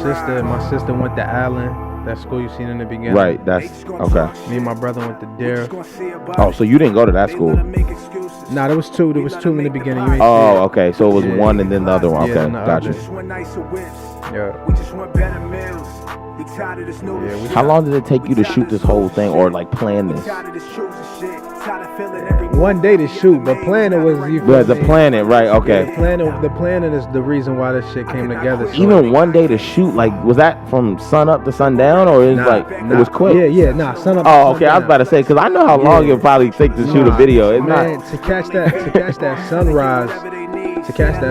sister went to Allen. That school you seen in the beginning. Right, that's okay. Me and my brother went to Dare. Oh, so you didn't go to that school? Nah, there was two. There was two in the beginning. You ain't Oh, see it. okay. So it was one and then the other one. Yeah, Okay, got you. Yeah. We just want better meals. We tired of this new shit. How long did it take you to shoot this whole thing or like plan this? Tired of this shoes and shit. Tired of feeling every One day to shoot, but planning was you. Yeah, the planet, right? Okay. The planning is the reason why this shit came together. So Even one day to shoot, like, was that from sun up to sundown, or is it was quick? Yeah, sun up. Oh, okay. I was about to say because I know how long it probably take to shoot a video. It's man, not to catch that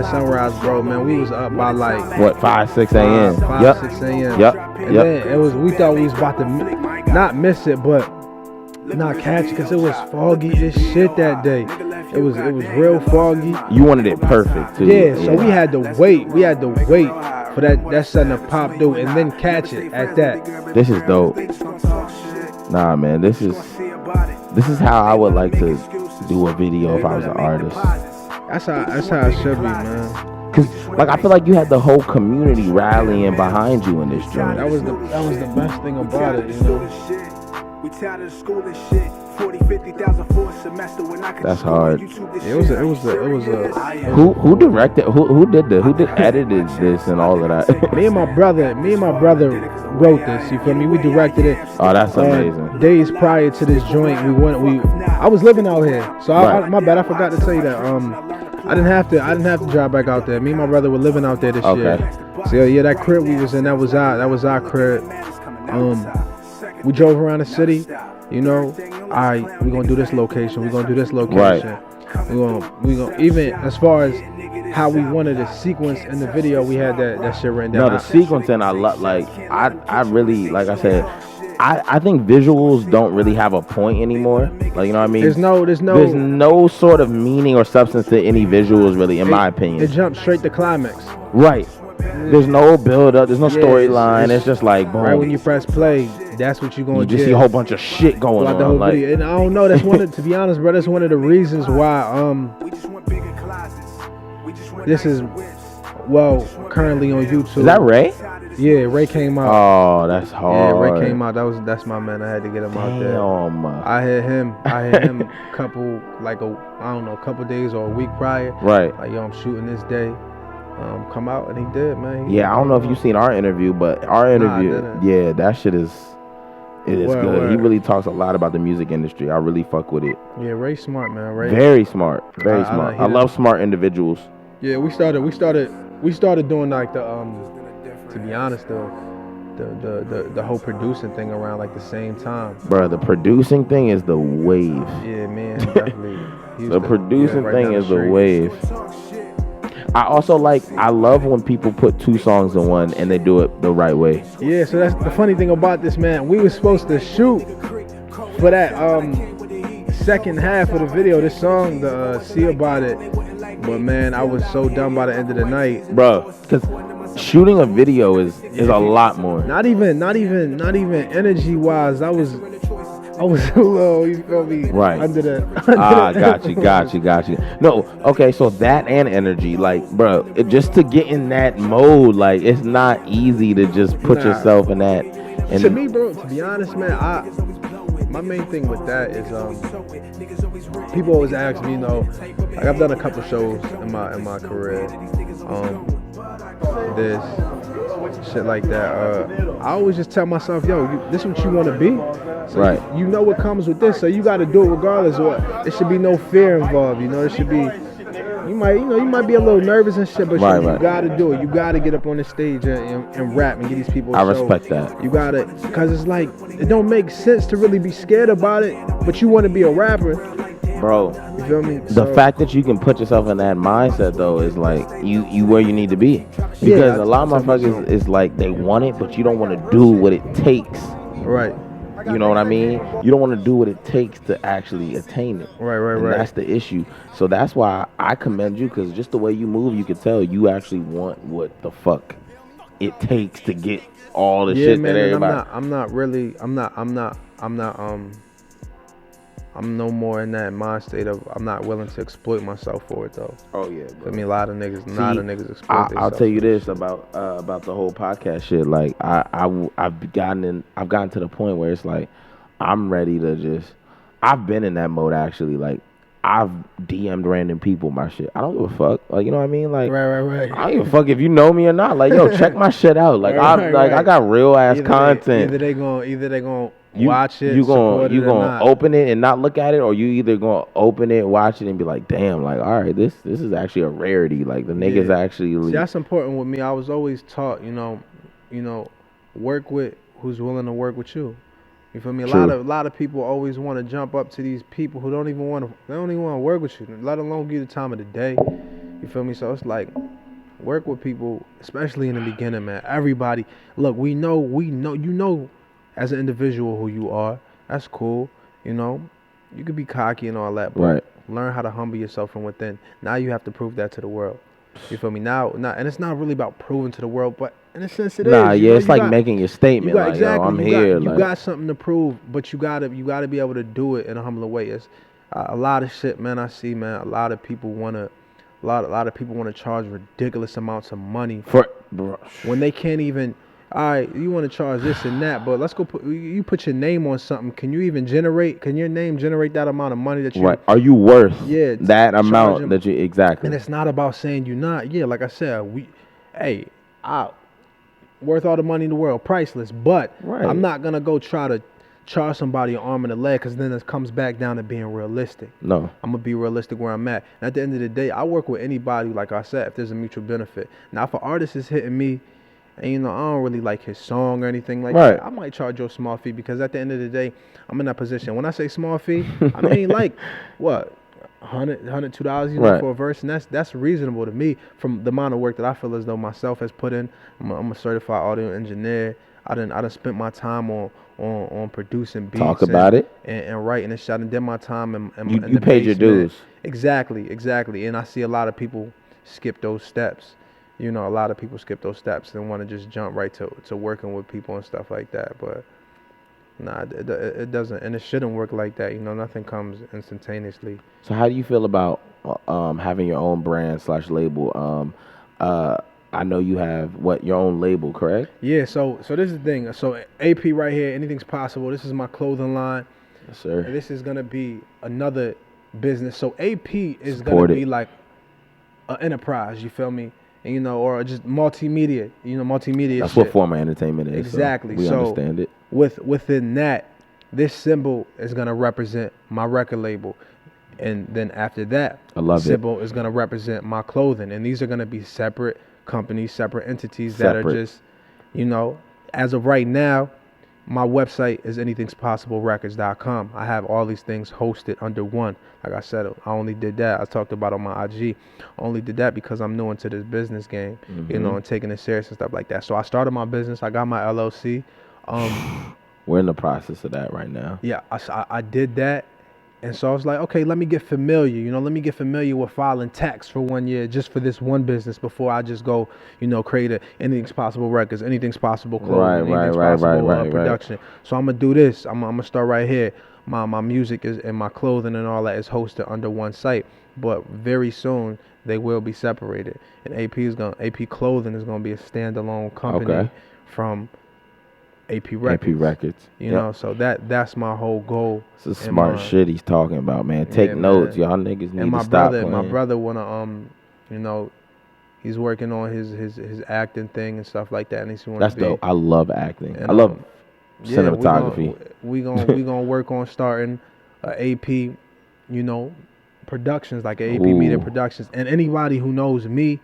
sunrise, bro. Man, we was up by like what 5, 6 a.m. 6 a.m. Yep. And then we thought we was about to not miss it, but not catch it because it was foggy as shit that day. It was real foggy. You wanted it perfect too. Yeah, so we had to wait. We had to wait for that sun to pop through and then catch it at that. This is dope. Nah, man, this is how I would like to do a video if I was an artist. That's how it should be, man. Cause like I feel like you had the whole community rallying behind you in this joint. That was the best thing about it, you know. We tired of school and shit. 40, 50,000 for a semester when I could That's hard. It was a Who directed? Who edited this and all of that? me and my brother wrote this. You feel me? We directed it. Oh, that's amazing. Days prior to this joint, I was living out here, so my bad. I forgot to tell you that. I didn't have to drive back out there. Me and my brother were living out there this year. So yeah, that crib we was in, that was our crib. We drove around the city, you know. We're gonna do this location. We're gonna do this location. Right. We're gonna even as far as how we wanted the sequence in the video, we had that shit written down. No, the sequencing I love. Like I really, like I said, I think visuals don't really have a point anymore. Like, you know what I mean? There's no sort of meaning or substance to any visuals, really, in my opinion. It jumps straight to climax. Right. There's no build up. There's no storyline. It's just like boom. Right when you press play, that's what you're gonna get. You just see a whole bunch of shit going on. The whole video. And I don't know. That's to be honest, bro. That's one of the reasons why this is currently on YouTube. Is that Ray? Yeah, Ray came out. Oh, that's hard. Yeah, Ray came out. That's my man. I had to get him out there. I hit him a couple days or a week prior. Right. Like, yo, I'm shooting this day. Come out, and he did, man. I don't know if you've seen our interview, but our interview, that shit is good. He really talks a lot about the music industry. I really fuck with it. Yeah, Ray's smart, man. Ray, very smart, very smart. I love smart individuals. Yeah, we started doing like the to be honest though, the whole producing thing around like the same time. Bro, the producing thing is the wave. Yeah, man, definitely. The producing thing is the wave. I love when people put two songs in one and they do it the right way. Yeah, so that's the funny thing about this, man. We were supposed to shoot for that second half of the video, this song, the See About It. But man, I was so done by the end of the night. Bro, because shooting a video is a lot more. Not even energy wise. I was a little, you feel me? Right. Got you. No, okay, so that and energy, like, bro, just to get in that mode, like, it's not easy to just put yourself in that. And to me, bro, to be honest, man, my main thing with that is, people always ask me, you know, like I've done a couple shows in my career, this shit like that. I always just tell myself, yo, this is what you want to be. So right. You know what comes with this, so you got to do it regardless. There should be no fear involved. You know, there should be. You might be a little nervous and shit, but you got to do it. You got to get up on the stage and rap and get these people. I respect that. You got to, because it's like it don't make sense to really be scared about it, but you want to be a rapper. Bro, you feel me? The fact that you can put yourself in that mindset though is like you where you need to be. Because a lot of motherfuckers is like they want it, but you don't want to do what it takes. Right. You know what I mean? You don't want to do what it takes to actually attain it. Right. That's the issue. So that's why I commend you, because just the way you move, you can tell you actually want what the fuck it takes to get all the shit man, that everybody. I'm no more in that mind state of I'm not willing to exploit myself for it though. Oh yeah, bro. I mean, a lot of niggas exploit themselves. I'll tell you this about the whole podcast shit. Like I've gotten to the point where it's like I'm ready to just. I've been in that mode actually. Like I've DM'd random people my shit. I don't give a fuck. Like you know what I mean? Like right. I don't give a fuck if you know me or not. Like yo, check my shit out. Like I got real ass content. Either they gonna watch it. You gonna open it and not look at it, or you either gonna open it, watch it, and be like, damn, like all right, this is actually a rarity. Like the niggas actually. See, that's important with me. I was always taught, you know, work with who's willing to work with you. You feel me? A lot of people always want to jump up to these people who don't even want to work with you, let alone give you the time of the day. You feel me? So it's like work with people, especially in the beginning, man. Everybody, look, we know, you know, as an individual who you are. That's cool. You know, you could be cocky and all that, but learn how to humble yourself from within. Now you have to prove that to the world. You feel me? Now, and it's not really about proving to the world, but in a sense it is. Nah, yeah, it's like making your statement. Like, yo, I'm here. You got something to prove, but you gotta be able to do it in a humbler way. It's a lot of shit, man. I see, man. A lot of people wanna charge ridiculous amounts of money when they can't even. All right, you want to charge this and that, but let's go put your name on something. Can your name generate that amount of money that you... Right. Are you worth that amount that you... Exactly. And it's not about saying you're not. Yeah, like I said, worth all the money in the world, priceless, but I'm not going to go try to charge somebody an arm and a leg because then it comes back down to being realistic. No. I'm going to be realistic where I'm at. And at the end of the day, I work with anybody, like I said, if there's a mutual benefit. Now, if an artist is hitting me, and, you know, I don't really like his song or anything like that, I might charge you a small fee because at the end of the day, I'm in that position. When I say small fee, I mean, like, what, $100, $2, you know, for a verse? And that's reasonable to me from the amount of work that I feel as though myself has put in. I'm a certified audio engineer. I done spent my time on producing beats. Talk about it. And writing and shit. And did my time in you paid your dues. Exactly. And I see a lot of people skip those steps. You know, a lot of people skip those steps and want to just jump right to working with people and stuff like that. But nah, it doesn't, and it shouldn't work like that. You know, nothing comes instantaneously. So how do you feel about having your own brand / label? I know you have your own label, correct? Yeah. So this is the thing. So AP right here, anything's possible. This is my clothing line. Yes, sir. And this is gonna be another business. So AP is gonna be like an enterprise. You feel me? And, you know, or just multimedia. You know, multimedia. That's what 4myENtertainment is. Exactly. So we understand it. Within that, this symbol is gonna represent my record label. And then after that, symbol is gonna represent my clothing. And these are gonna be separate companies, separate entities that are just, you know, as of right now, my website is anythingspossiblerecords.com. I have all these things hosted under one. Like I said, I only did that. I talked about on my IG. I only did that because I'm new into this business game, you know, and taking it serious and stuff like that. So I started my business. I got my LLC. We're in the process of that right now. Yeah, I did that. And so I was like, okay, let me get familiar. You know, let me get familiar with filing tax for 1 year just for this one business before I just go, you know, create Anything's Possible Records, Anything's Possible Clothing, Anything's Possible Production. So I'm going to do this. I'm going to start right here. My music is and my clothing and all that is hosted under one site. But very soon, they will be separated. And AP Clothing is going to be a standalone company from AP Records. You know, so that's my whole goal. It's a smart shit he's talking about, man. Take notes, y'all niggas need to stop playing. My brother wanna you know, he's working on his acting thing and stuff like that, and he's that's dope. I love acting. And I love cinematography. We gonna work on starting AP, you know, productions like AP Media Productions. And anybody who knows me,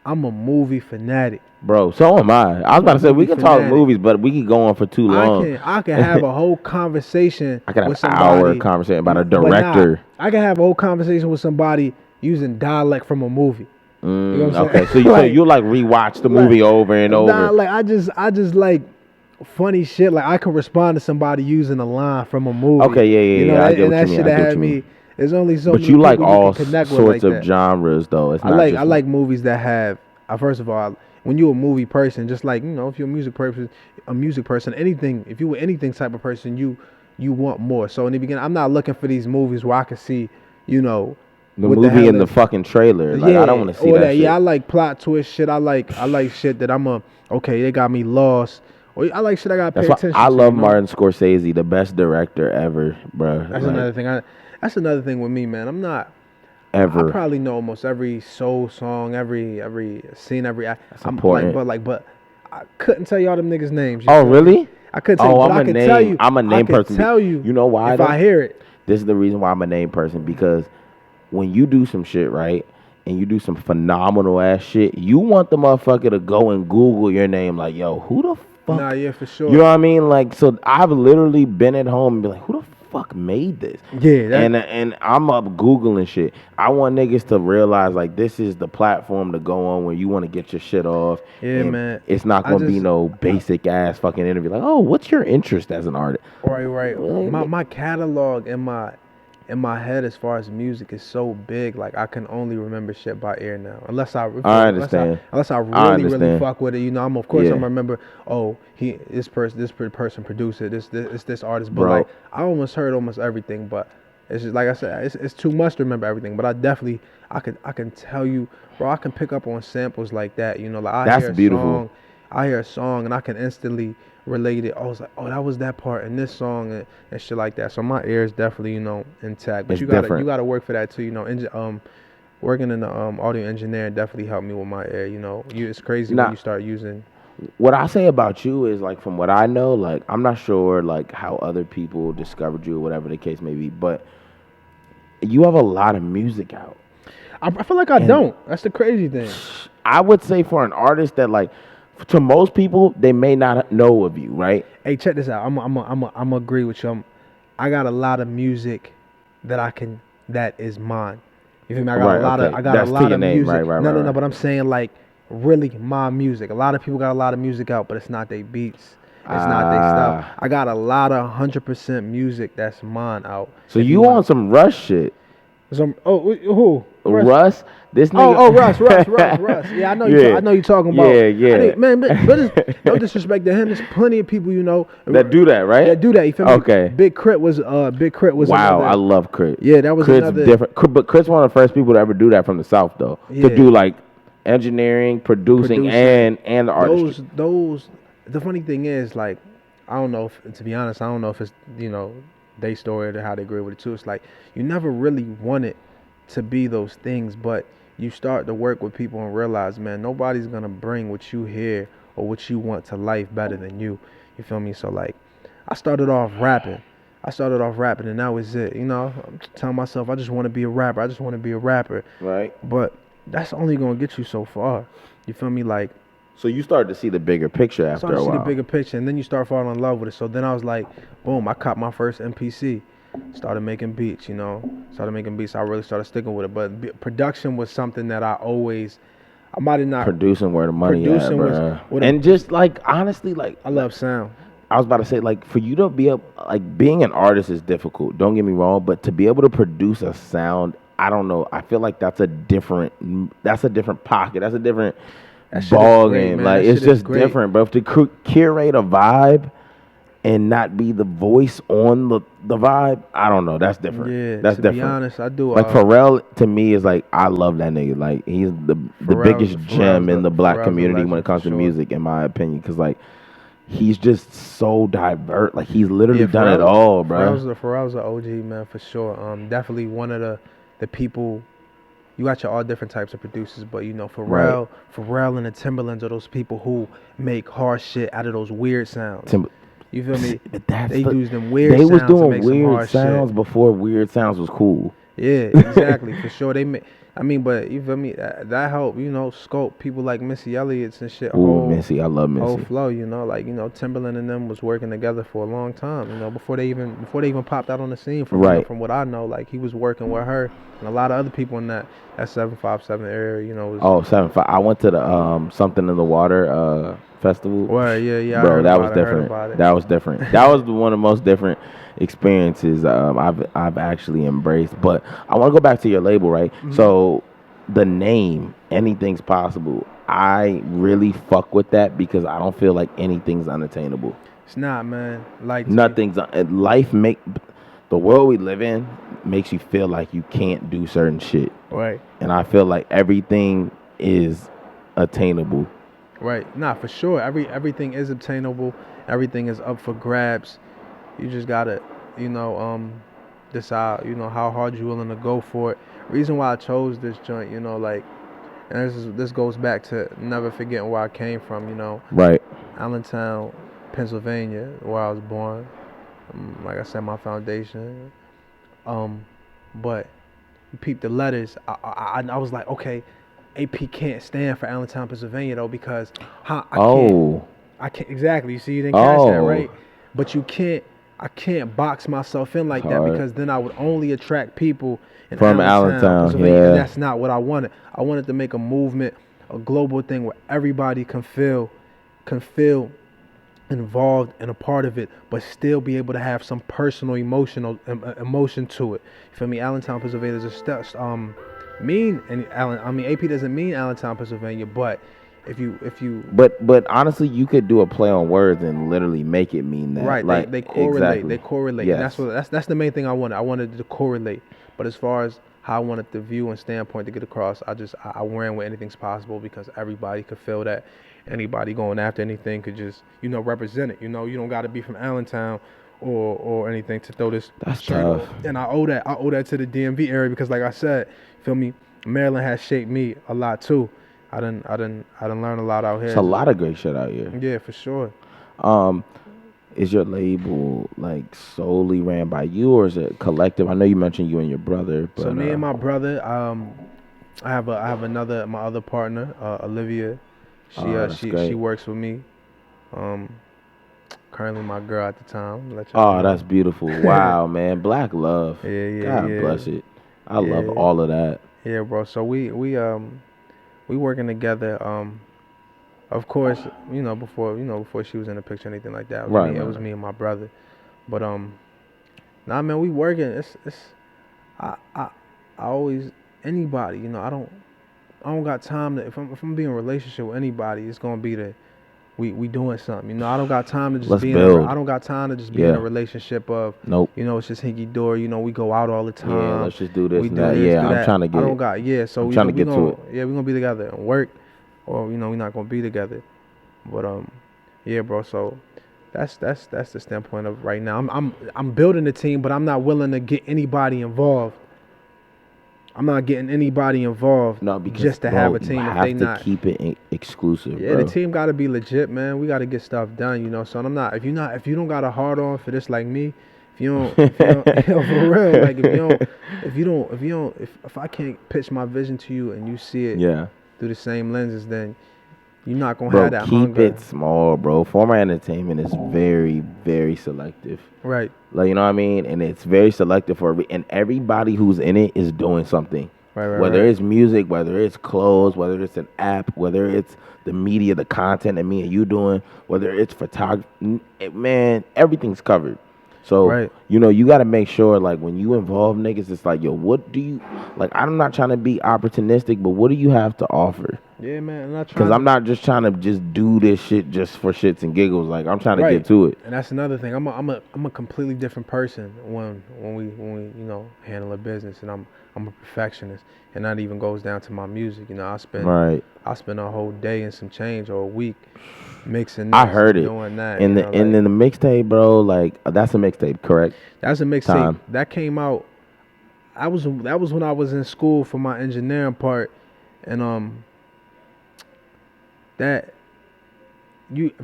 I'm a movie fanatic. Bro, so am I. I was about to say, we can talk movies, but we can go on for too long. I can have a whole conversation I can have an hour conversation about a director. I can have a whole conversation with somebody using dialect from a movie. You know what I'm saying? So you like rewatch the movie over and over. Nah, like I just like funny shit. Like I can respond to somebody using a line from a movie. Okay, yeah. You know, I get what you mean. I get what you mean. There's only so many people you like all can connect sorts with like of genres, though. It's I like movies that have. First of all, when you're a movie person, just like, you know, if you're a music person, anything. If you were anything type of person, you you want more. So in the beginning, I'm not looking for these movies where I can see, you know, the movie in the fucking trailer. Like, I don't want to see that shit. Yeah, I like plot twist shit. I like shit that okay, they got me lost. Or I like shit I got to pay attention to. I love Martin Scorsese, the best director ever, bro. That's another thing. That's another thing with me, man. I'm not ever. I probably know almost every soul song, every scene, That's important. But I couldn't tell you all them niggas' names. Oh, really? I couldn't tell you, but I can tell you. I'm a name person. Tell you. You know why? If I hear it. This is the reason why I'm a name person, because when you do some shit, right, and you do some phenomenal ass shit, you want the motherfucker to go and Google your name, like, yo, who the fuck? Nah, yeah, for sure. You know what I mean? Like, so I've literally been at home and be like, who the fuck made this? Yeah, and I'm up Googling shit. I want niggas to realize, like, this is the platform to go on where you want to get your shit off. Yeah, man. It's not gonna be no basic ass fucking interview. Like, oh, what's your interest as an artist? Right. My catalog in my head as far as music is so big. Like, I can only remember shit by ear now, unless I understand. Unless I really fuck with it. You know, I'm gonna remember. Oh, this person produced it. This artist. But like, I almost heard almost everything. But it's just like I said, it's too much to remember everything. But I can tell you, bro. I can pick up on samples like that. You know, like I hear a song and I can instantly relate it. I was like, oh, that was that part in this song and shit like that. So my ear is definitely, you know, intact. But you gotta work for that too. You know, working in the audio engineering definitely helped me with my ear. You know, it's crazy when you start using. What I say about you is, like, from what I know, like, I'm not sure like how other people discovered you or whatever the case may be, but you have a lot of music out. I feel like I don't. That's the crazy thing. I would say for an artist that, like, to most people, they may not know of you, right? Hey, check this out. I'm agree with you. I got a lot of music that is mine. You feel me? I got a lot of music. No, but I'm saying, like, really my music. A lot of people got a lot of music out, but it's not their beats. It's not their stuff. I got a lot of 100% music that's mine out. So you on some Rush shit? Who? Russ? This nigga. Russ. Yeah, I know you talking about. Yeah. Man, but no disrespect to him. There's plenty of people, you know, that do that, right? That do that. You feel me? Okay. Big Crit was. Wow, another, I love Crit. Yeah, that was Crit's another different. But Crit's one of the first people to ever do that from the South, though. Yeah. To do, like, engineering, producing. and the artistry. The funny thing is, like, I don't know to be honest, I don't know if it's, you know, they story or how they agree with it too. It's like, you never really wanted to be those things, but you start to work with people and realize, man, nobody's gonna bring what you hear or what you want to life better than you. You feel me? So, like, I started off rapping, and that was it. You know, I'm telling myself I just want to be a rapper. Right. But that's only gonna get you so far. You feel me? Like, so you started to see the bigger picture after a while. See the bigger picture, and then you start falling in love with it. So then I was like, boom, I caught my first MPC. Started making beats, you know. I really started sticking with it. But production was something that I might have not. Producing where the money at, bro. And just, like, honestly, like, I love sound. I was about to say, like, for you to be like, being an artist is difficult. Don't get me wrong, but to be able to produce a sound, I don't know. I feel like that's a different pocket. That's a different ball game. Like, it's just different, bro. To curate a vibe and not be the voice on the vibe, I don't know. That's different. Yeah, that's different. To be honest, I do. Like, Pharrell, to me, is like, I love that nigga. Like, he's the biggest gem in the black community when it comes to music, in my opinion. Because, like, he's just so diverse. Like, he's literally done it all, bro. Pharrell's an OG, man, for sure. Definitely one of the people. You got all different types of producers, but, you know, Pharrell and the Timberlands are those people who make hard shit out of those weird sounds. You feel me? But they use them weird sounds. They was doing weird sounds before weird sounds was cool. Yeah, exactly, for sure. But you feel me? That helped, you know, scope people like Missy Elliott's and shit. Missy, I love Missy. Whole flow, you know, like, you know, Timberland and them was working together for a long time, you know, before they even popped out on the scene. From what I know, like, he was working with her and a lot of other people in that 757 area, you know. 75. I went to the Something in the Water festival. Well, yeah. Bro, that was different. That was different. That was one of the most different experiences I've actually embraced. But I want to go back to your label, right? Mm-hmm. So the name, Anything's Possible. I really fuck with that because I don't feel like anything's unattainable. It's not, man. Like Nothing's life make the world we live in makes you feel like you can't do certain shit. Right. And I feel like everything is attainable. Right. Nah, for sure. Everything is obtainable. Everything is up for grabs. You just gotta, decide, how hard you're willing to go for it. Reason why I chose this joint, like, and this goes back to never forgetting where I came from, Right. Allentown, Pennsylvania, where I was born. Like I said, my foundation. But you peep the letters. I was like, okay, AP can't stand for Allentown, Pennsylvania though, because I can't exactly. You see, you didn't catch that, right? But I can't box myself in like that because then I would only attract people from Allentown, Pennsylvania, yeah. and that's not what I wanted. I wanted to make a movement, a global thing where everybody can feel involved and a part of it, but still be able to have some personal emotion to it. You feel me? Allentown, Pennsylvania is AP doesn't mean Allentown, Pennsylvania, but if you but honestly, you could do a play on words and literally make it mean that. Right, like, they correlate. Exactly. They correlate. Yes. And that's the main thing I wanted. I wanted to correlate. But as far as how I wanted the view and standpoint to get across, I ran with anything's possible because everybody could feel that. Anybody going after anything could just, represent it. You don't got to be from Allentown or anything to throw this. That's tough. And I owe that to the DMV area because, like I said, feel me, Maryland has shaped me a lot too. I done learn a lot out here. It's a lot of great shit out here. Yeah, for sure. Is your label like solely ran by you or is it collective? I know you mentioned you and your brother. But, so me and my brother, I have my other partner, Olivia. She works with me. Currently my girl at the time. That's beautiful. Wow, man. Black love. Yeah. God bless it. I love all of that. Yeah, bro. So we working together. Of course, before she was in the picture or anything like that. It was me and my brother. But nah, man, we working. I always anybody. I don't got time to if I'm being in a relationship with anybody, it's gonna be we doing something. I don't got time to just I don't got time to just be in a relationship of it's just hinky dory. We go out all the time. Yeah, let's just do this. We and do that. this, Yeah, do I'm that. trying to get. I don't got So I'm trying to get to it. Yeah, we're gonna be together and work, or we're not gonna be together. But yeah, bro. So that's the standpoint of right now. I'm building the team, but I'm not willing to get anybody involved. I'm not getting anybody involved because, just to have a team if they not. You have to keep it exclusive. Yeah, bro. the team got to be legit, man. We got to get stuff done, So I'm not. If you don't got a hard on for this like me, if you don't for real, like if I can't pitch my vision to you and you see it through the same lenses, then you're not gonna have that hunger. Keep it small, bro. 4myENT is very, very selective. Right. Like, you know what I mean? And it's very selective and everybody who's in it is doing something. Right. Whether it's music, whether it's clothes, whether it's an app, whether it's the media, the content that me and you doing, whether it's photography, man, everything's covered. So, you got to make sure, like, when you involve niggas, it's like, yo, what do you, like, I'm not trying to be opportunistic, but what do you have to offer? Yeah, man. Because I'm not just trying to just do this shit just for shits and giggles. Like, I'm trying to get to it. And that's another thing. I'm a completely different person when we handle a business, and I'm a perfectionist, and that even goes down to my music. I spend a whole day and some change or a week mixing. I heard it doing that. in the mixtape, bro. Like, that's a mixtape, correct? That's a mixtape that came out. That was when I was in school for my engineering part, and that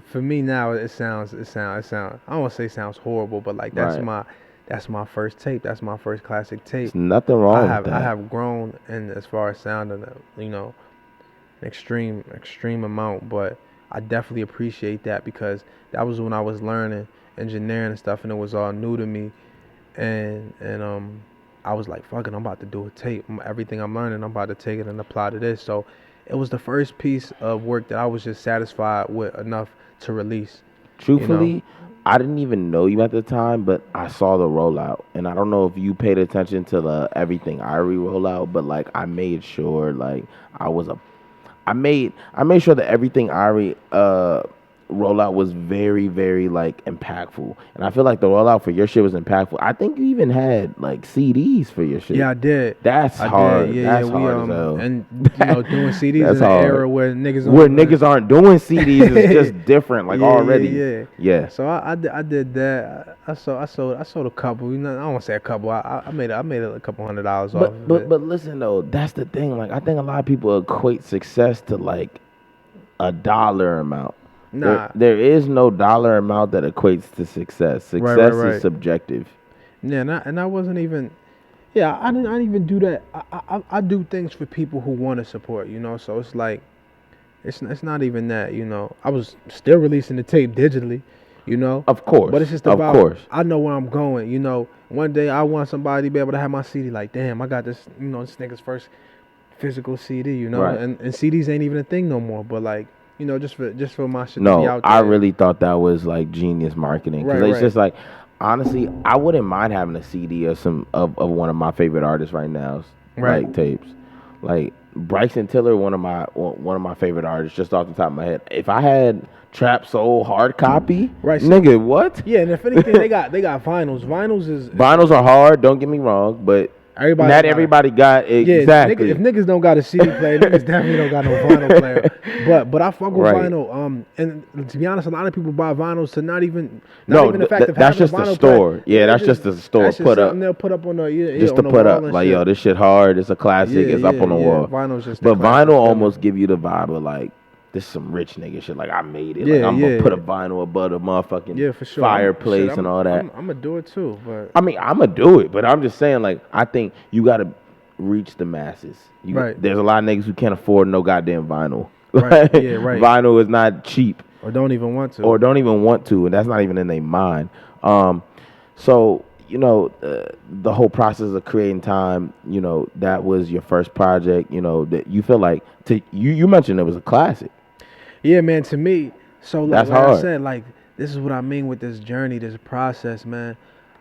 for me now it sounds I don't want to say sounds horrible, but like that's my first tape. That's my first classic tape. There's nothing wrong with that. I have grown in as far as sounding, an extreme amount, but I definitely appreciate that because that was when I was learning engineering and stuff, and it was all new to me, and I was like, fuck it, I'm about to do a tape. Everything I'm learning, I'm about to take it and apply to this. So it was the first piece of work that I was just satisfied with enough to release. Truthfully, I didn't even know you at the time, but I saw the rollout, and I don't know if you paid attention to the everything Irie rollout, but like I made sure like I made sure that everything Ari rollout was very, very like impactful, and I feel like the rollout for your shit was impactful. I think you even had like CDs for your shit. Yeah, I did. That's hard. Yeah, That's hard as hell. And doing CDs in an hard. era where niggas aren't doing CDs is just different. Like already. Yeah. So I did that. I sold a couple. You know, I don't want to say a couple. I made a couple $100 off of it. But listen though, that's the thing. Like I think a lot of people equate success to like a dollar amount. Nah, there is no dollar amount that equates to success. Success is subjective. Yeah, and I wasn't even. Yeah, I didn't even do that. I do things for people who want to support. You know, so it's like, it's not even that. You know, I was still releasing the tape digitally. You know, of course, but it's just about. I know where I'm going. You know, one day I want somebody to be able to have my CD. Like, damn, I got this. You know, this nigga's first physical CD. You know, and CDs ain't even a thing no more. But like. You know, just for my shit to be out there. I really thought that was like genius marketing. Because it's just like, honestly, I wouldn't mind having a CD of one of my favorite artists right now, like tapes. Like Bryson Tiller, one of my favorite artists, just off the top of my head. If I had Trap Soul hard copy, nigga, what? Yeah, and if anything, they got vinyls. Vinyls are hard. Don't get me wrong, but. Everybody got it. Yeah, exactly. If niggas don't got a CD player, niggas definitely don't got no vinyl player. But I fuck with vinyl. And to be honest, a lot of people buy vinyls to not even the fact of that's having just a vinyl the store. player. Yeah, that's just the store that's put up. They'll put up on the just to put up like yo, this shit hard. It's a classic. It's up on the wall. Vinyl's just but vinyl almost give you the vibe of like. This is some rich nigga shit. Like I made it. Like I'm gonna put a vinyl above the motherfucking for sure. fireplace and all that. I'm gonna do it too. But I mean, I'm gonna do it. But I'm just saying, like I think you gotta reach the masses. There's a lot of niggas who can't afford no goddamn vinyl. Vinyl is not cheap. Or don't even want to. And that's not even in their mind. So you know, the whole process of creating time, you know, that was your first project. You know that you feel like you mentioned it was a classic. Yeah, man, to me, so like hard. I said, like, this is what I mean with this journey, this process, man.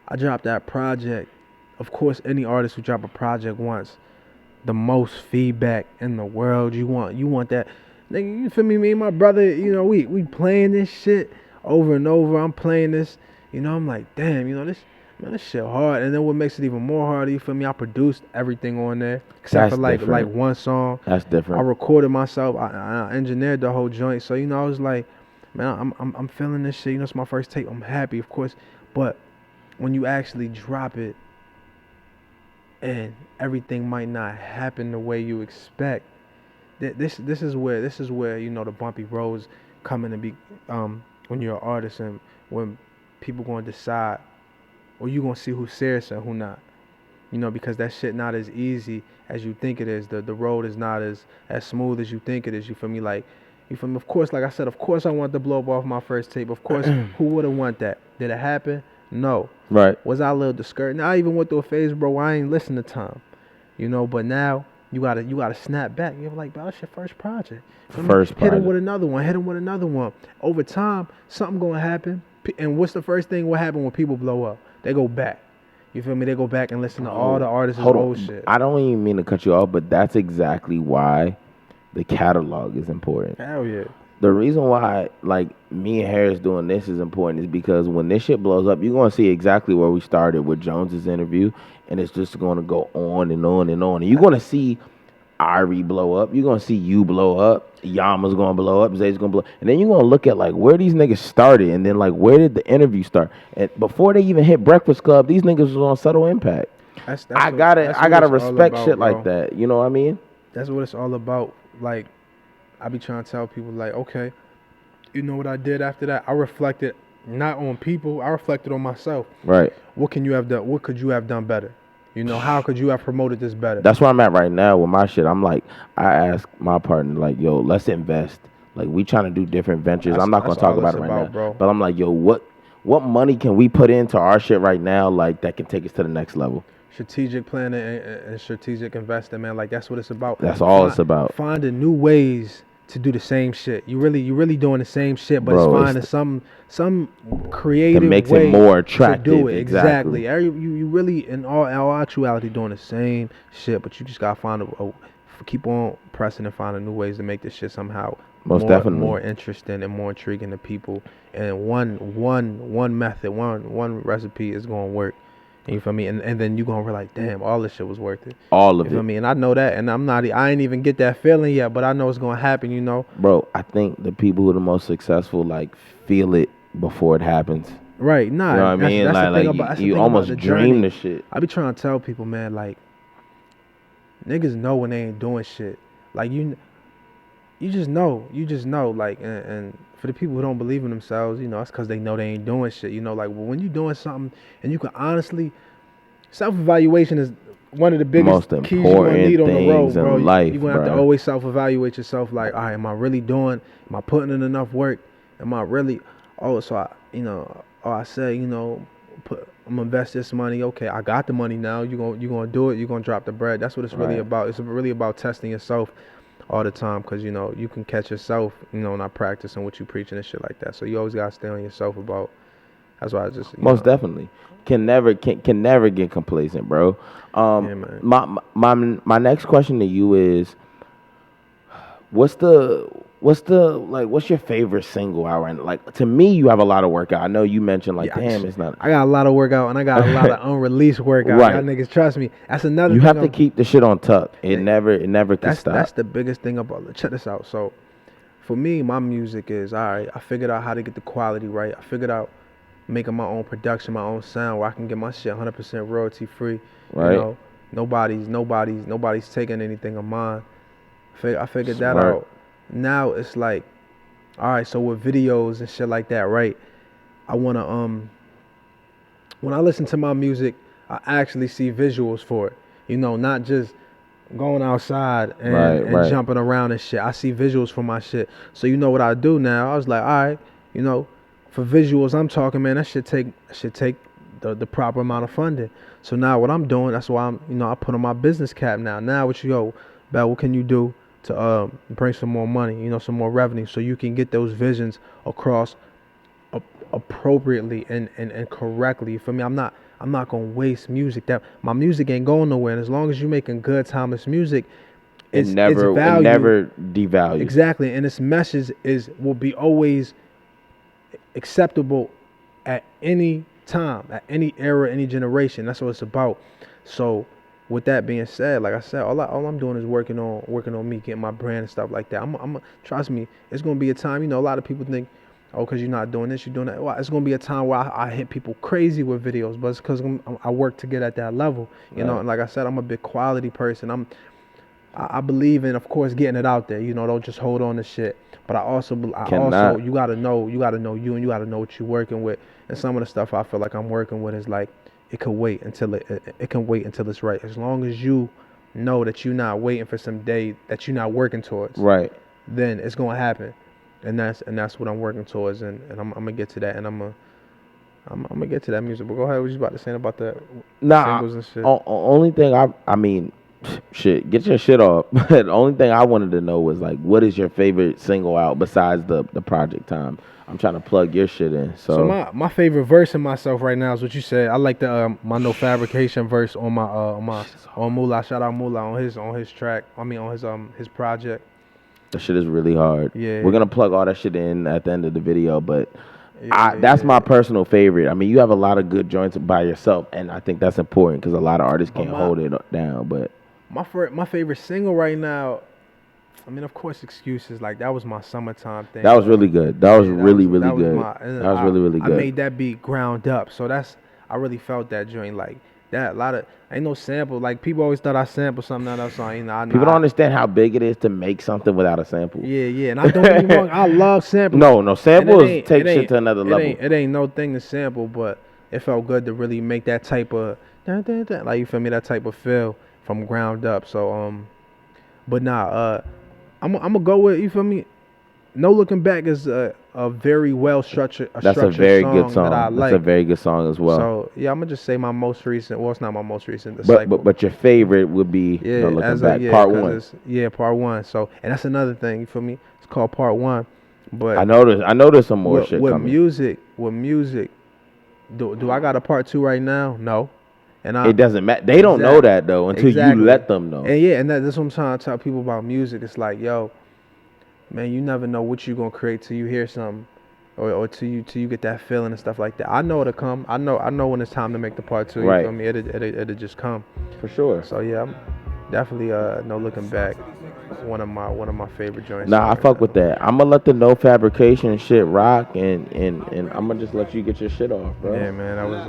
I dropped that project. Of course, any artist who drop a project wants the most feedback in the world. You want that. Nigga, you feel me? Me and my brother, you know, we playing this shit over and over. I'm playing this, you know, I'm like, damn, you know, this shit hard. And then what makes it even more harder, you feel me? I produced everything on there except for like one song. That's different. I recorded myself. I engineered the whole joint. So you know, I was like, man, I'm feeling this shit. You know, it's my first tape. I'm happy, of course. But when you actually drop it, and everything might not happen the way you expect, this is where you know the bumpy roads come in to be when you're an artist and when people gonna decide. Or you gonna see who's serious and who not, you know, because that shit not as easy as you think it is. The road is not as smooth as you think it is. You feel me? Like, you feel me? Of course, like I said, of course I want to blow up off my first tape. Of course, who wouldn't want that? Did it happen? No. Right. Was I a little discouraged? Now I even went through a phase, bro, where I ain't listen to time, you know. But now you gotta snap back. You're like, bro, that's your first project. Hit him with another one. Over time, something gonna happen. And what's the first thing? What happen when people blow up? They go back. You feel me? They go back and listen to all the artists' old shit. I don't even mean to cut you off, but that's exactly why the catalog is important. Hell yeah. The reason why, like, me and Harris doing this is important is because when this shit blows up, you're going to see exactly where we started with Jones's interview, and it's just going to go on and on and on. And you're going to see Irie blow up. You're going to see you blow up. Yama's going to blow up. Zay's going to blow up. And then you're going to look at, like, where these niggas started and then, like, where did the interview start? And before they even hit Breakfast Club, these niggas was on Subtle Impact. I gotta respect shit like that. You know what I mean? That's what it's all about. Like, I be trying to tell people, like, okay, you know what I did after that? I reflected not on people. I reflected on myself. Right. What can you have done? What could you have done better? You know, how could you have promoted this better? That's where I'm at right now with my shit. I'm like, I ask my partner, like, yo, let's invest. Like, we trying to do different ventures. I'm not going to talk about it right now. Bro. But I'm like, yo, what money can we put into our shit right now, like, that can take us to the next level? Strategic planning and strategic investing, man. Like, that's what it's about. That's all it's about. Finding new ways to do the same shit. You really doing the same shit, but it's finding some creative that makes way it more attractive. To do it. Exactly. You really in all actuality doing the same shit, but you just gotta keep on pressing and finding new ways to make this shit somehow more interesting and more intriguing to people. And one method, one recipe is gonna work. You feel me? And then you gonna realize, damn, all this shit was worth it. All of it. You feel me? And I know that, and I ain't even get that feeling yet, but I know it's gonna happen. You know, bro. I think the people who are the most successful like feel it before it happens. Right? Nah, you know what I mean? That's like the thing about, you almost dream the shit. I be trying to tell people, man, like niggas know when they ain't doing shit. Like you just know, like, and for the people who don't believe in themselves, you know, that's because they know they ain't doing shit. You know, like when you doing something and you can honestly, self-evaluation is one of the biggest keys you're gonna need on the road, bro. You're gonna have to always self-evaluate yourself. Like, all right, am I really doing? Am I putting in enough work? Am I really? Oh, so I say, you know, I'm gonna invest this money. Okay, I got the money now. You gonna do it. You gonna drop the bread. That's what it's really about. It's really about testing yourself all the time, because you know you can catch yourself, you know, not practicing what you preaching and shit like that. So you always gotta stay on yourself about. That's why I just most definitely can never get complacent, bro. Yeah, man. My next question to you is, what's your favorite single out right now? Like, to me, you have a lot of work out. I know you mentioned like, damn, it's not. I got a lot of work out, and I got a lot of unreleased work out. Y'all niggas, trust me. That's another. You have to keep the shit on tuck. It never can stop. That's the biggest thing about it. Check this out. So, for me, my music is all right. I figured out how to get the quality right. I figured out making my own production, my own sound, where I can get my shit 100% royalty free. Right. You know, nobody's taking anything of mine. I figured that out. Now it's like, all right, so with videos and shit like that, right? I wanna when I listen to my music, I actually see visuals for it. You know, not just going outside and jumping around and shit. I see visuals for my shit. So you know what I do now? I was like, all right, you know, for visuals I'm talking, man, that should take the proper amount of funding. So now what I'm doing, that's why I put on my business cap now. Now what can you do to bring some more money, you know, some more revenue, so you can get those visions across appropriately and correctly. For me, I'm not gonna waste music. That my music ain't going nowhere, and as long as you're making good timeless music, it never devalues. Exactly, and its message will be always acceptable at any time, at any era, any generation. That's what it's about. So with that being said, like I said, all I'm doing is working on me, getting my brand and stuff like that. I'm trust me, it's gonna be a time. You know, a lot of people think, oh, because you're not doing this, you're doing that. Well, it's gonna be a time where I hit people crazy with videos, but it's because I work to get at that level. You know, and like I said, I'm a big quality person. I believe in, of course, getting it out there. You know, don't just hold on to shit. But I also you gotta know you, and you gotta know what you're working with. And some of the stuff I feel like I'm working with is like, it can wait until it's right. As long as you know that you're not waiting for some day that you're not working towards, right? Then it's gonna happen, and that's what I'm working towards, and I'm gonna get to that, and I'm gonna get to that music. But go ahead, what you about to say about that? Singles and shit. Only thing I mean, shit, get your shit off. The only thing I wanted to know was like, what is your favorite single out besides the Project Time? I'm trying to plug your shit in. So my favorite verse in myself right now is what you said. I like the my No Fabrication verse on my on Moolah. Shout out Moolah on his track. I mean on his project. That shit is really hard. Yeah. We're gonna plug all that shit in at the end of the video, but that's my personal favorite. I mean, you have a lot of good joints by yourself, and I think that's important because a lot of artists can't hold it down. But my favorite single right now, I mean, of course, Excuses. Like, that was my summertime thing. That was really good. That was really good. That was really good. I made that beat ground up, so I really felt that joint like that. A lot of ain't no sample. Like, people always thought I sampled something out of song. People don't understand how big it is to make something without a sample. Yeah, and I don't get me wrong. I love samples. No, samples take shit to another level. It ain't no thing to sample, but it felt good to really make that type of like, you feel me, that type of feel from ground up. So but nah, I'm gonna go with, you feel me, No Looking Back is a very well structured. That's a very good song. That I like. That's a very good song as well. So yeah, I'm gonna just say my most recent. Well, it's not my most recent. But your favorite would be No Looking Back, part one. Part one. So, and that's another thing. You feel me? It's called part one. But I noticed some more shit coming. With music, do I got a part two right now? No. And it doesn't matter. They don't know that though until you let them know. And yeah, and that's what I'm trying to tell people about music. It's like, yo, man, you never know what you're gonna create till you hear something, or till you get that feeling and stuff like that. I know it'll come. I know when it's time to make the part two. You feel me? It'll just come. For sure. So yeah, I'm definitely no looking back. One of my favorite joints. Nah, I fuck with that. I'm gonna let the No Fabrication shit rock, and I'm gonna just let you get your shit off, bro. Yeah, man, that was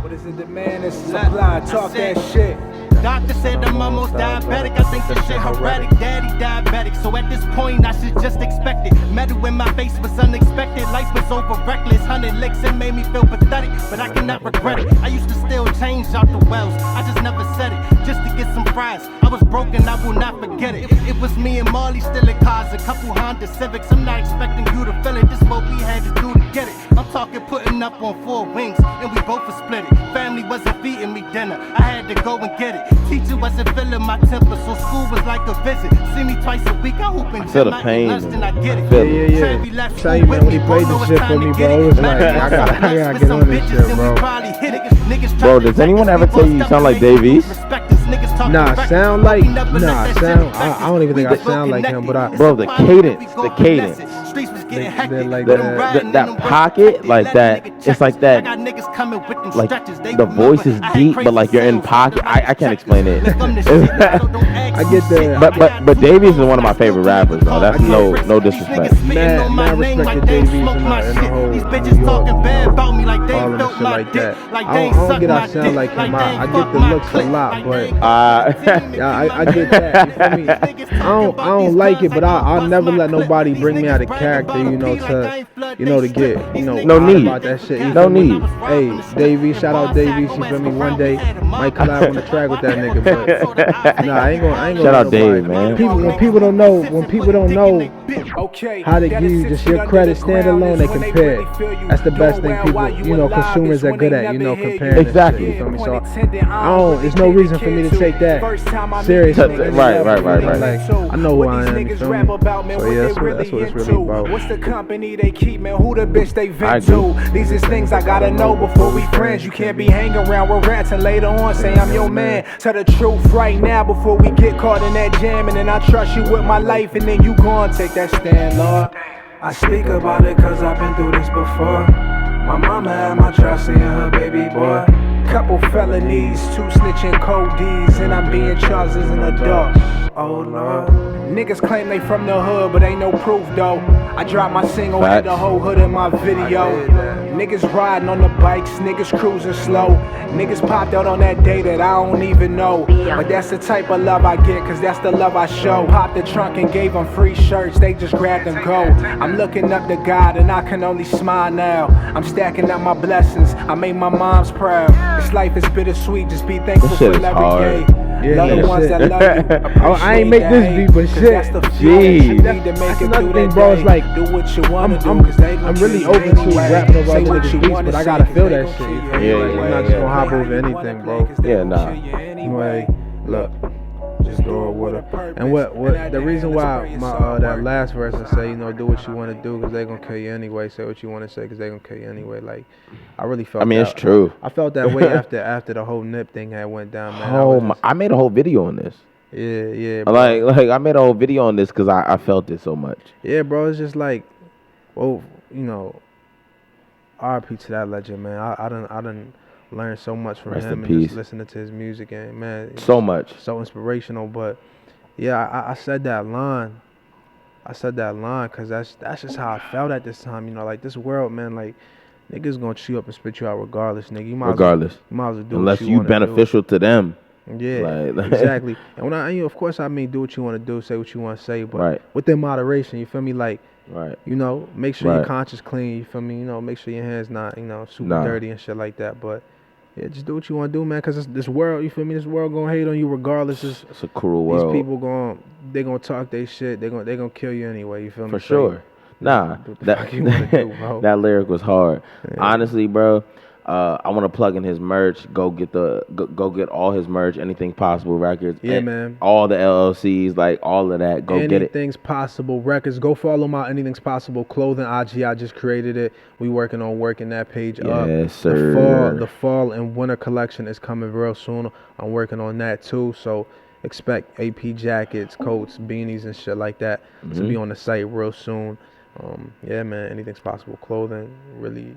What is it, the man is supply? Talk that shit. Doctor said I'm almost diabetic. I think this shit heretic. Daddy diabetic. So at this point, I should just expect it. Metal in my face was unexpected. Life was over reckless. 100 licks and made me feel pathetic. But I cannot regret it. I used to steal change out the wells. I just never said it. Just to get some fries. I was broken. I will not forget it. It was me and Marley still in cars. A couple Honda Civics. I'm not expecting you to feel it. This what we had to do to get it. I'm talking putting up on 4 wings. And we both were split it. Family wasn't feeding me dinner. I had to go and get it. Teacher wasn't feeling my temper, so school was like a visit. See me twice a week, I hoop and feel the pain. I get it. Yeah. Tell you, man, when he played this shit for me, bro, it was like, I gotta get on this shit, bro. Does anyone ever tell you you sound like Dave East? I don't even think I sound like him, but bro, the cadence. That pocket, like that, it's like that, like the voice is deep, but like you're in pocket. I can't explain it. I get that. But Davies is one of my favorite rappers, though. That's no disrespect. Mad respect to Davies and the whole New York, Harlem and shit like that. I don't get I sound like him. I get the looks a lot, but yeah, I get that. You feel me? I don't like it, but I'll never let nobody bring me out of character, to get, no need about that shit. No need. Hey, Davies, shout out Davies. You feel me? One day might collab on the track with that nigga, but nah, I ain't gonna. Shout out Dave, man. When people don't know how to give you just your credit, stand alone, they compare. That's the best thing people, consumers are good at, comparing. Exactly. You feel me? So there's no reason for me to take that serious. Right. Like, I know who I am. You feel me? So yeah, that's what it's really about. What's the company they keep, man? Who the bitch they vent to? These is things I gotta know before we friends. You can't be hanging around with rats and later on say I'm your man. Tell the truth right now before we get caught in that jam. And then I trust you with my life and then you gon' take that stand, Lord. I speak about it cause I've been through this before. My mama had my trust in her baby boy. Couple felonies, 2 snitching cold D's, and I'm being charged as an adult. Oh Lord. Niggas claim they from the hood, but ain't no proof though. I dropped my single, had the whole hood in my video. Niggas riding on the bikes, niggas cruising slow. Niggas popped out on that day that I don't even know. But that's the type of love I get, cause that's the love I show. Popped the trunk and gave them free shirts, they just grabbed and go. I'm looking up to God and I can only smile now. I'm stacking up my blessings, I made my moms proud. This life is bittersweet, just be thankful for every day. Love the ones that love you. I ain't make this beat, but shit. That's another thing, bro. It's like do what you wanna do. I'm really open to rapping over other niggas' beats, but I gotta feel that shit. I'm not just gonna hop over anything, bro. Yeah, nah. Anyway, look, just do it with her. And what the reason why my that last verse I say, do what you want to do, because they gonna kill you anyway. Say what you want to say, because they gonna kill you anyway. Like, I really felt. I mean, it's true. I felt that way after the whole Nip thing had went down, man. I made a whole video on this. Yeah, bro. Like I made a whole video on this because I felt it so much. Yeah, bro. It's just like, well, R.I.P. to that legend, man. I done learned so much from him and just listening to his music, and man, so much, so inspirational. But yeah, I said that line. Because that's just how I felt at this time. Like this world, man, like niggas gonna chew up and spit you out regardless, nigga. You might as well do unless what you beneficial to them. Yeah, exactly. And when of course, I mean, do what you want to do, say what you want to say, but within moderation. You feel me? Like, make sure your conscience clean. You feel me? Make sure your hands not, super dirty and shit like that. But yeah, just do what you want to do, man. Cause this world, you feel me? This world gonna hate on you regardless. It's a cruel world. These people they gonna talk their shit. They gonna kill you anyway. You feel me? For sure. Nah, that lyric was hard. Yeah. Honestly, bro. I want to plug in his merch. Go get all his merch. Anything Possible Records. Yeah, man. All the LLCs, like all of that. Go get it. Anything's Possible Records. Go follow my Anything's Possible clothing IG. I just created it. We working on working that page up. Yes, sir. The fall and winter collection is coming real soon. I'm working on that too. So expect AP jackets, coats, beanies, and shit like that to be on the site real soon. Yeah, man, Anything's Possible clothing. Really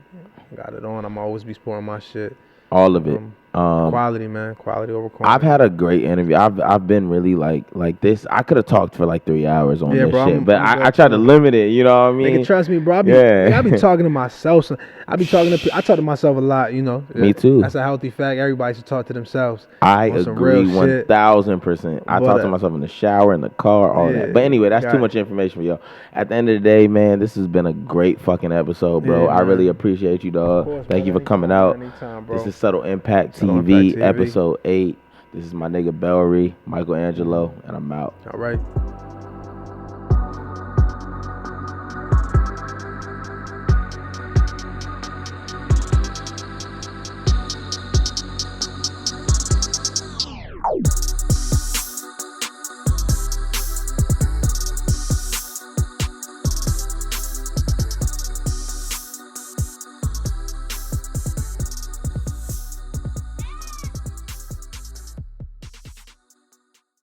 got it on. I'm always be sporting my shit. All of it. Quality, man. Quality over quantity. I've had a great interview. I've been really like this. I could have talked for like 3 hours on this shit, but I tried to limit it. You know what I mean? Nigga, trust me, bro. I be talking to myself. I talk to myself a lot. You know. Me too. That's a healthy fact. Everybody should talk to themselves. I agree 1000%. I talk to myself in the shower, in the car, all that. But anyway, that's too much information for y'all. At the end of the day, man, this has been a great fucking episode, bro. I really appreciate you, dog. Thank you for coming out. Anytime, This is Subtle Impact TV, episode 8. This is my nigga Belrie, Michelangelo, and I'm out. All right.